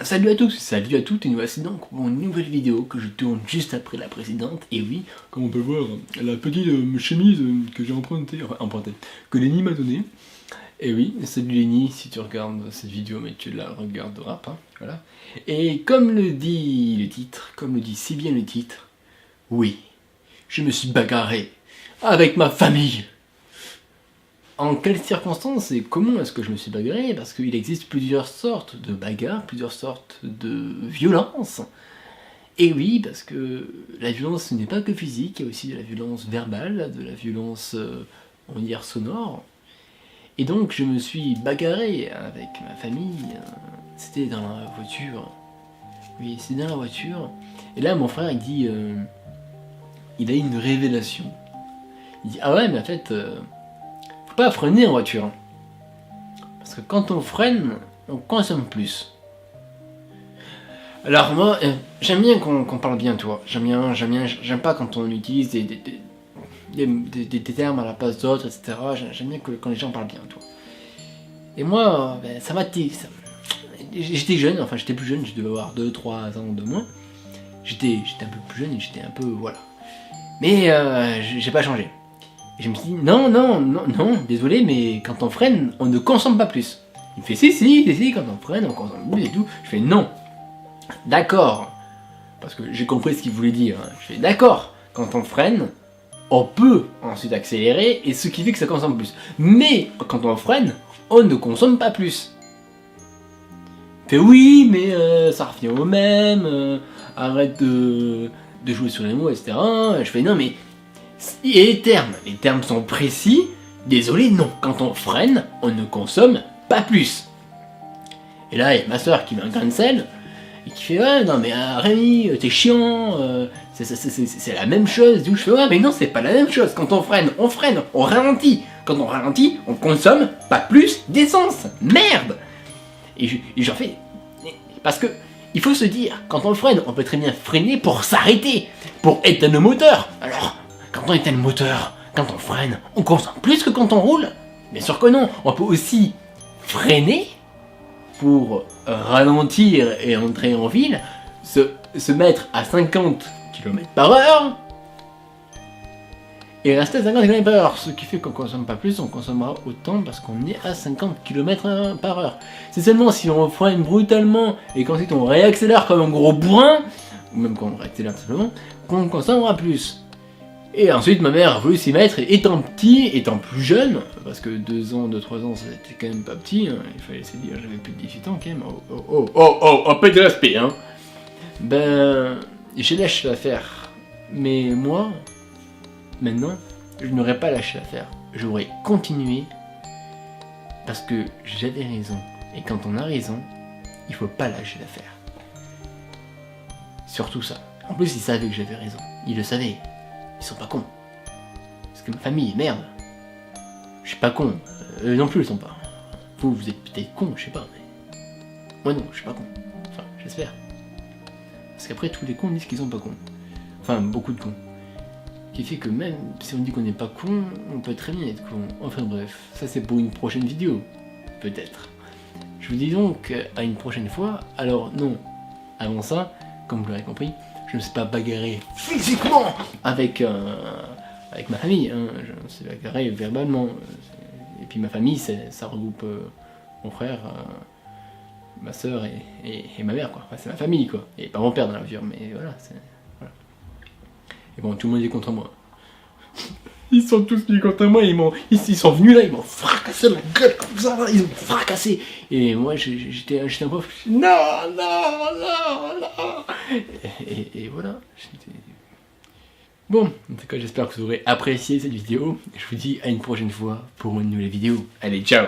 Salut à tous, salut à toutes, et nous voici donc pour une nouvelle vidéo que je tourne juste après la précédente. Et oui, comme on peut voir, la petite chemise que j'ai empruntée, que Lenny m'a donnée. Et oui, salut Lenny, si tu regardes cette vidéo, mais tu la regarderas pas, voilà. Et comme le dit le titre, comme le dit si bien le titre, oui, je me suis bagarré avec ma famille. En quelles circonstances et comment est-ce que je me suis bagarré? Parce qu'il existe plusieurs sortes de bagarres, plusieurs sortes de violences. Et oui, parce que la violence ce n'est pas que physique, il y a aussi de la violence verbale, de la violence, on va dire, sonore. Et donc je me suis bagarré avec ma famille, c'était dans la voiture. Oui, c'était dans la voiture. Et là mon frère il dit, il a eu une révélation. Il dit, ah ouais mais en fait... faut pas freiner en voiture. Parce que quand on freine, on consomme plus. Alors moi, j'aime bien qu'on parle bien, toi. J'aime pas quand on utilise des termes à la place d'autres, etc. J'aime bien quand les gens parlent bien, toi. Et moi, ça m'a... J'étais jeune, enfin j'étais plus jeune, je devais avoir 2-3 ans de moins. J'étais un peu plus jeune et j'étais un peu... voilà. Mais j'ai pas changé. Et je me suis dit, non, désolé, mais quand on freine, on ne consomme pas plus. Il me fait, si, quand on freine, on consomme plus et tout. Je fais, non. D'accord. Parce que j'ai compris ce qu'il voulait dire. Je fais, d'accord. Quand on freine, on peut ensuite accélérer, et ce qui fait que ça consomme plus. Mais, quand on freine, on ne consomme pas plus. Il fait, oui, mais ça revient au même, arrête de jouer sur les mots, etc. Je fais, non, mais... et les termes sont précis, désolé, non, quand on freine, on ne consomme pas plus. Et là, il y a ma soeur qui met un grain de sel, et qui fait, ouais, non mais Rémi, t'es chiant, c'est la même chose. Je fais, ouais, mais non, c'est pas la même chose, quand on freine, on ralentit. Quand on ralentit, on consomme pas plus d'essence, merde. Et j'en fais, parce que, il faut se dire, quand on freine, on peut très bien freiner pour s'arrêter, pour éteindre le moteur. Alors, quand on éteint le moteur, quand on freine, on consomme plus que quand on roule? Bien sûr que non, on peut aussi freiner pour ralentir et entrer en ville, se mettre à 50 km/h et rester à 50 km/h, ce qui fait qu'on consomme pas plus, on consommera autant parce qu'on est à 50 km/h. C'est seulement si on freine brutalement et qu'ensuite on réaccélère comme un gros bourrin, ou même quand on réaccélère simplement, qu'on consommera plus. Et ensuite ma mère a voulu s'y mettre, et étant plus jeune, parce que 2 ans, 3 ans c'était quand même pas petit, hein, il fallait se dire j'avais plus de 18 ans quand même, un peu de respect, hein. Ben, j'ai lâché l'affaire, mais moi, maintenant, je n'aurais pas lâché l'affaire, j'aurais continué, parce que j'avais raison, et quand on a raison, il faut pas lâcher l'affaire. Surtout ça. En plus ils savaient que j'avais raison, ils le savaient. Ils sont pas cons. Parce que ma famille, merde. Je suis pas con. Eux non plus, ils sont pas. Vous êtes peut-être cons, je sais pas, mais... moi non, je suis pas con. Enfin, j'espère. Parce qu'après, tous les cons disent qu'ils sont pas cons. Enfin, beaucoup de cons. Qui fait que même si on dit qu'on n'est pas con, on peut très bien être con. Enfin bref, ça c'est pour une prochaine vidéo. Peut-être. Je vous dis donc à une prochaine fois. Alors non, avant ça, comme vous l'aurez compris, je ne me suis pas bagarré physiquement avec ma famille, hein. Je me suis bagarré verbalement. Et puis ma famille, ça regroupe mon frère, ma soeur et ma mère, quoi. Enfin, c'est ma famille, quoi. Et pas mon père dans la voiture, mais voilà, voilà. Et bon, tout le monde est contre moi. Ils sont tous venus contre moi, ils sont venus là, ils m'ont fracassé la gueule comme ça, là, ils m'ont fracassé. Et moi j'étais un pauvre, non. Et voilà. Bon, en tout cas j'espère que vous aurez apprécié cette vidéo. Je vous dis à une prochaine fois pour une nouvelle vidéo. Allez, ciao!